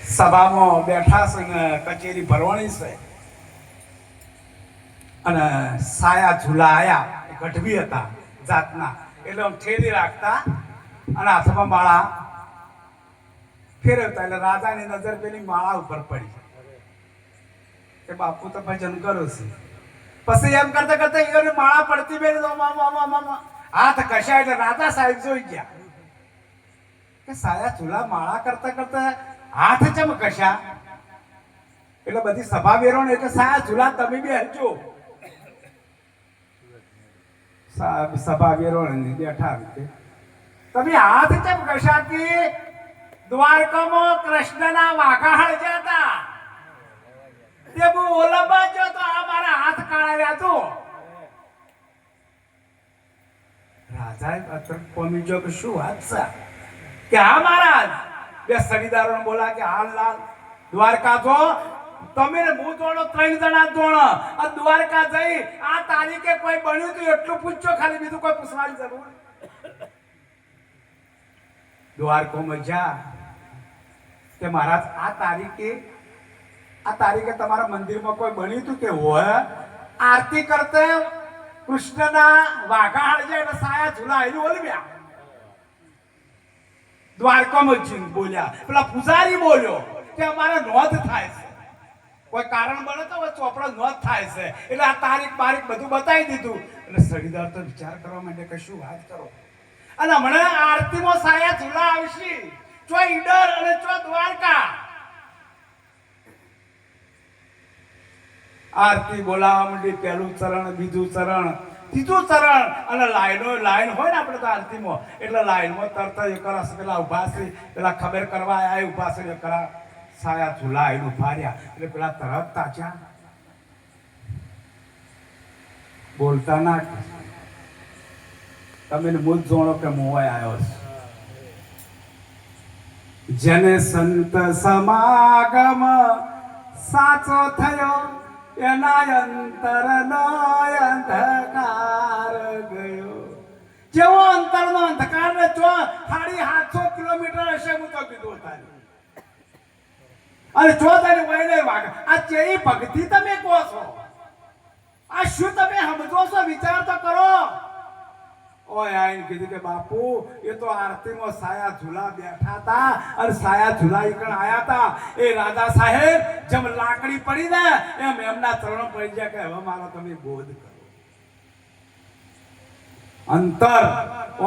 સભામાં બેઠા છે ને કચેરી ભરવાની છે અને સાયા ઝૂલા આયા ગઢવી હતા જાતના એટલે આમ ઠેલી રાખતા અને હાથમાં માળા ફેરવતા એટલે રાજાની નજર પેલી માળા ઉપર પડી કે બાપુ તો ભજન કરો છે. પછી એમ કરતા કરતા ઈવને માળા પડતી બેરી તો હાથ ઘસ્યા એટલે રાજા સાહેબ જોઈ ગયા કે સાયા ઝૂલા માળા કરતા કરતા હાથ ચમ ઘસ્યા એટલે બધી સભા વેરો ને એટલે સાયા ઝૂલા તમે બી હરજો સભા વેરો ને બેઠા તમે હાથ ચમ ઘસ્યા કે દ્વારકામાં કૃષ્ણના વાઘા હળજ્યા હતા તે બહુ ઓલંબા જો તો આ મારા હાથ કાળવ્યા તો રાજાએ અતર્ક પામી જો કે શું વાત છે કે હા મહારાજ બે સરીદારોને બોલા કે હાલ લાલ દ્વારકા જો તમે ને હું જોડો 3 જણા જોડો આ દ્વારકા જઈ આ તારીખે કોઈ બન્યું તો એટલું પૂછજો ખાલી બીજું કોઈ પૂછવાની જરૂર દ્વારકામાં જા કે મહારાજ આ તારીખે તમારા મંદિરમાં કોઈ બન્યું હતું કે હોય આરતી કરતે કૃષ્ણના વાઘા હળજે એટલે સાયા ઝૂલા એનું ઓલવ્યા દ્વારકામાં જીન બોલ્યા પેલા પૂજારી બોલ્યો કે અમારે નોંધ થાય છે કોઈ કારણ બને તો ચોપડો નોંધ થાય છે એટલે આ તારીખ બધું બતાવી દીધું એટલે સડીદાર તો વિચાર કરવા માંડે કે શું વાત કરો અને હમણાં આરતીમાં સાયા ઝૂલા આવશે ચો ઈડર અને ચો દ્વારકા આરતી બોલાવા માંડી પહેલું ચરણ બીજું ચરણ ત્રીજું ચરણ અને લાઈન હોય ને આપણે તો આરતીમાં એટલે લાઈનમાં તરત એ કરસ પેલા ઉભા છે પેલા ખબર કરવા આયા ઉભા છે કરા સાયા ઝૂલા આવીને ઉભા રહ્યા એટલે પેલા તરત તાચ્યા બોલતા ના તમે મુજ જોણો કે મોવાય આવ્યો છે જેને સંત સમાગમ સાચો થયો એના અંતરનો અંધકાર ગયો જેવો અંતરનો અંધકાર ને જો 750 કિલોમીટર હશે હું તો કીધું હતા અને જો તને વઈને વાગ આ ચેઈ ભક્તિ તમે કહો છો આ શું તમે સમજો છો વિચાર તો કરો ઓય આઈને કીધું કે બાપુ એ તો આરતીમાં સાયા ઝૂલા બેઠા હતા અને સાયા ઝૂલા ઈકણ આયા હતા એ રાજા સાહેબ જેમ લાકડી પડી ને એમ એમના ચરણો પડી ગયા કે હવે મારો તમે બોધ કરો અંતર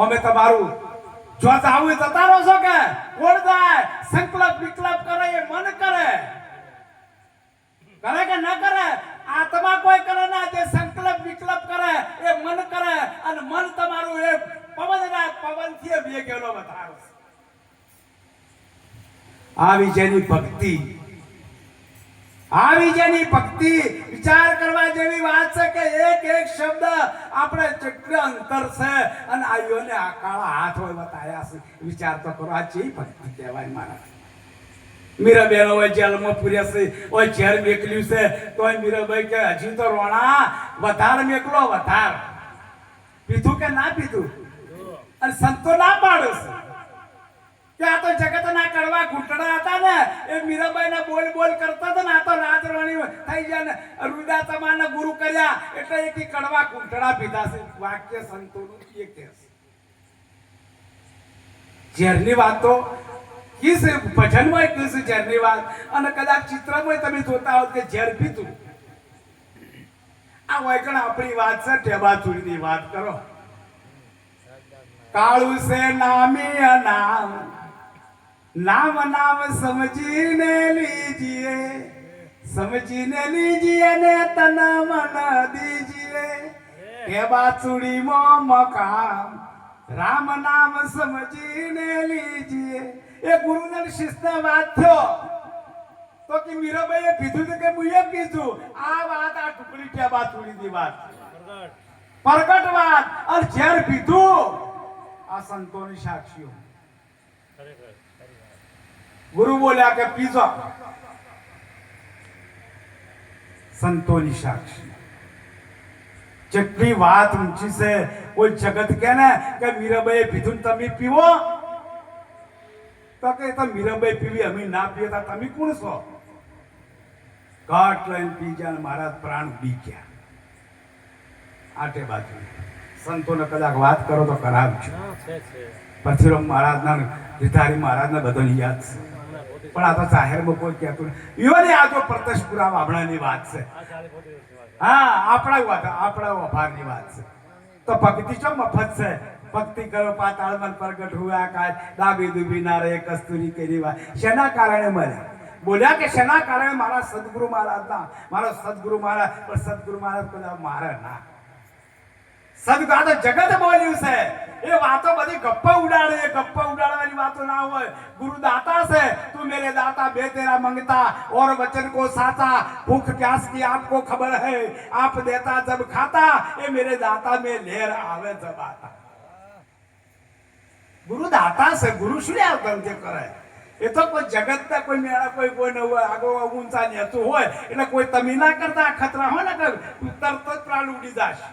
ઓમે તમારું જો આવું જતા રહો છો કે કોણ જાય સંકલ્પ વિકલ્પ કરે એ મન કરે કે ન કરે આત્મા કોઈ કરે ના જે સંકલ્પ વિકલ્પ કરે એ મન કરે અને મન તમારું એ પવન થી બે ગેલો બતાવે આવી જેની ભક્તિ વિચાર કરવા જેવી વાત છે કે એક શબ્દ આપણે કેટલો અંતર છે અને આયોને આ કાળા હાથ હોય બતાયા છે વિચાર તો કરો આ જેવી ભક્તિ કહેવાય મારા મીરાબેન હોય જેલમાં પૂર્યા છે ઓય ઝેર મેકલ્યું છે તોય મીરાબાઈ કે હજી તો રોણા વધાર મેકલો વધાર પીધું કે ના પીધું અને સંતો ના પાડો છે કે આ તો જગતના કડવા ઘૂંટડા હતા ને એ મીરાબાઈ ના બોલ કરતા હતા ને આ તો રાજરાણી થઈ ગયા ને રુદા તમાના ગુરુ કર્યા એટલે એક કડવા ઘૂંટડા પીધા છે વાક્ય સંતોનું એ કહે છે ઝેરની વાતો કિસ ભજનમાં કિસ ઝેરની વાત અને કદાચ ચિત્રમાં તમે જોતા હો કે ઝેર પીતું આ વૈકણ આપણી વાત છે ટેબા ચૂડીની વાત કરો કાળું છે નામી નામ સમજીને લીજીએ ને તન મન દીજીએ ટેબા ચૂડીમાં મકામ રામ નામ સમજીને લીજીએ એ ગુરુના શિષ્ય વાત થયો તો કે મીરાબાઈએ કીધું કે મુએ કીધું આ વાત આ ટુકડી ટેબા ચૂડીની વાત પ્રગટ વાત અને ઝેર પીધું આ સંતોની સાક્ષીઓ ગુરુ બોલ્યા કે પીજો સંતોની સાક્ષી જેટલી વાત ઊંચી છે કોઈ જગત કે ને કે મીરાબાઈએ પીધું તમે પીવો તો કે તો મીરાબાઈ પીવી અમે ના પીએ તો તમે કોણ છો? ઘાટ લઈને પી ગયા મારા પ્રાણ બી ગયા. આટે બાજુ સંતોને કદાચ વાત કરો તો કરાવજો. પરશુરામ મહારાજના ગીધારી મહારાજને બધાને યાદ છે, પણ આ તો જાહેરમાં કોઈ કહેતું નહીં. યુવાની આ તો પ્રત્યક્ષ પુરાવા આપણાની વાત છે. હા, આપણા વફારની વાત છે. તો ભક્તિ ચો મફત છે. ભક્તિ કરો પાતાળમાં પ્રગટ હુઆ કાજ, દાબી દુબી ના રે કસ્તુરી કેરી વાત. શેના કારણે મળ્યા? બોલ્યા કે શેના કારણે? મારા સદગુરુ મહારાજના. મારો સદગુરુ મહારાજ, પણ સદગુરુ મહારાજ કદાચ મારે ના. સદગુરુ તો જગત બોલ્યું છે. એ વાતો બધી ગપ્પા ઉડાડે. એ ગપ્પા ઉડાડવાની વાતો ના હોય. ગુરુ દાતા છે. તું મેરે દાતા બે તેરા મંગતા और वचन को साचा, भूख प्यास की आपको खबर है, आप देता जब खाता, ये मेरे दाता में लेर आवे जब आता. ગુરુ દાતા છે. ગુરુ શું આવતા કરે? એ તો કોઈ જગતના કોઈ મેળા કોઈ ન હોય, આગળ ઊંચા નેતું હોય એટલે કોઈ તમે ના કરતા ખતરા હોય ને તરત જ પ્રાણ ઉડી જશે.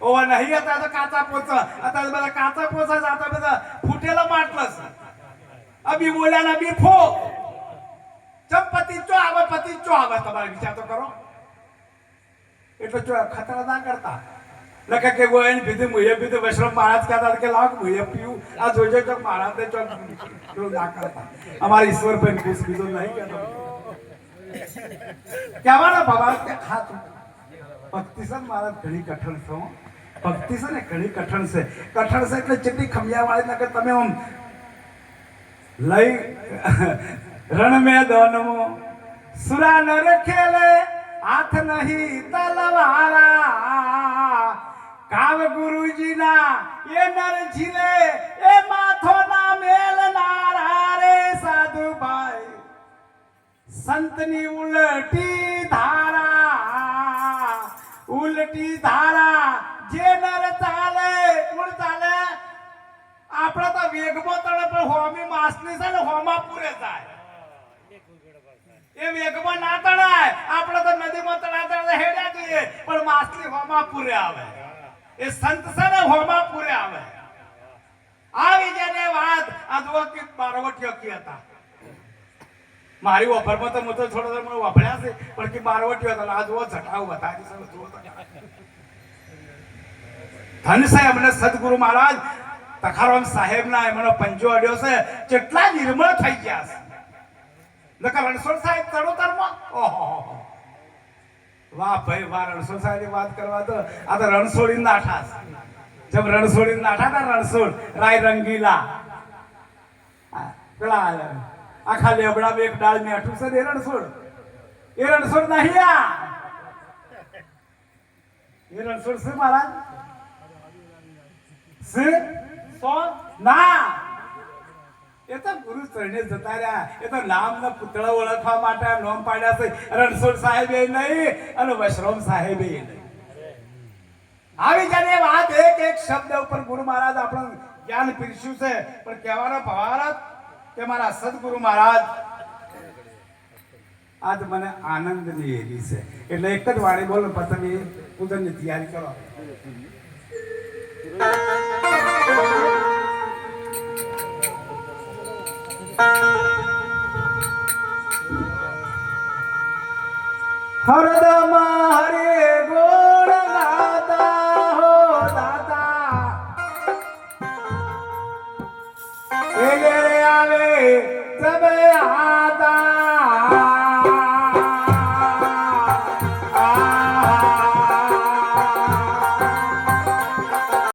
ઓવા નહીં હતા તો કાચા પોચા, અત્યારે બધા કાચા પોચા જતા, બધા ફૂટેલા માટલા છે. અબી બોલ્યા ના બી ફો ચમ પતિ ચો આવે, પતિ ચો આવે. તમારે વિચાર તો કરો. એટલે ચો ખતરા ના કરતા. લખે કે ગોયન પીધી મુએ પીધું. વૈષ્ણવ મહારાજ કહેતા કે લાગ મુએ પીવું. આ જોજો તો મહારાજને ચો ના કરતા. અમારા ઈશ્વર ભાઈ ખુશ કીધું નહીં કહેતો. કહેવાના બાબા કે ખાતું ભક્તિ છે મહારાજ ઘણી કઠણ છો. ભક્તિ છે ને ઘણી કઠણ છે. કઠણ છે એટલે જેટલી ખમિયા વાળી નકર તમે આમ લઈ રણ મેદાનમાં સુરા નર ખેલે હાથ નહીં તલવારા. કાવ ગુરુજીના એ નર જીલે એ માથો ના મેલનારા રે સાધુભાઈ. સંતની ઉલટી ધારા, ઉલટી ધારા જે નર ચાલે કોણ ચાલે? આપણે તો વેગમાં તળે પણ હોમી માસની છે ને હોમા પૂરે જાય. એ વેગમાં ના તણાય. આપણે તો નદીમાં તળાતા હેડ્યા જઈએ પણ માસની હોમા પૂરે આવે. એ સંત છે ને હોમા પૂરે આવે. આવી જેને વાત આ દો કે બારવટીઓ કી હતા. મારી ઓફરમાં તો હું તો થોડો મને વાપર્યા છે, પણ કે બારવટીઓ હતા. આ જુઓ જટાવ બતાવી છે. ધન છે અમને સદગુરુ મહારાજ તખારામ સાહેબ ના એમનો પંજો અડ્યો છે. કેટલા નિર્મળ થઈ ગયા છે. નકર રણછોડ સાહેબ તડોતરમાં ઓહો વાહ ભાઈ વાહ. રણછોડ સાહેબ ની વાત કરવા તો આ તો રણછોડી નાઠા છે. જબ રણછોડી નાઠા હતા રણછોડ રાય રંગીલા પેલા આખા લેબડા એક ડાળ મેઠું છે એ રણછોડ. એ રણછોડ નહીં આ. એ રણછોડ છે મહારાજ છે સો ના. એ તો ગુરુ ચરણે જતા રહ્યા. એ તો નામ ના પુતળા ઓળખવા માટે નામ પાડ્યા છે. રણછોડ સાહેબ એ નહીં અને વૈષ્ણવ સાહેબ એ નહીં. આવી જાને વાત એક એક શબ્દ ઉપર ગુરુ મહારાજ આપણને જ્ઞાન પીરસ્યું છે. પણ કહેવાનો ભાવાર્થ કે મારા સદગુરુ મહારાજ આજ મને આનંદની એવી છે. એટલે એક જ વાણી બોલો પછી પૂજનની તૈયારી કરો. હરદમ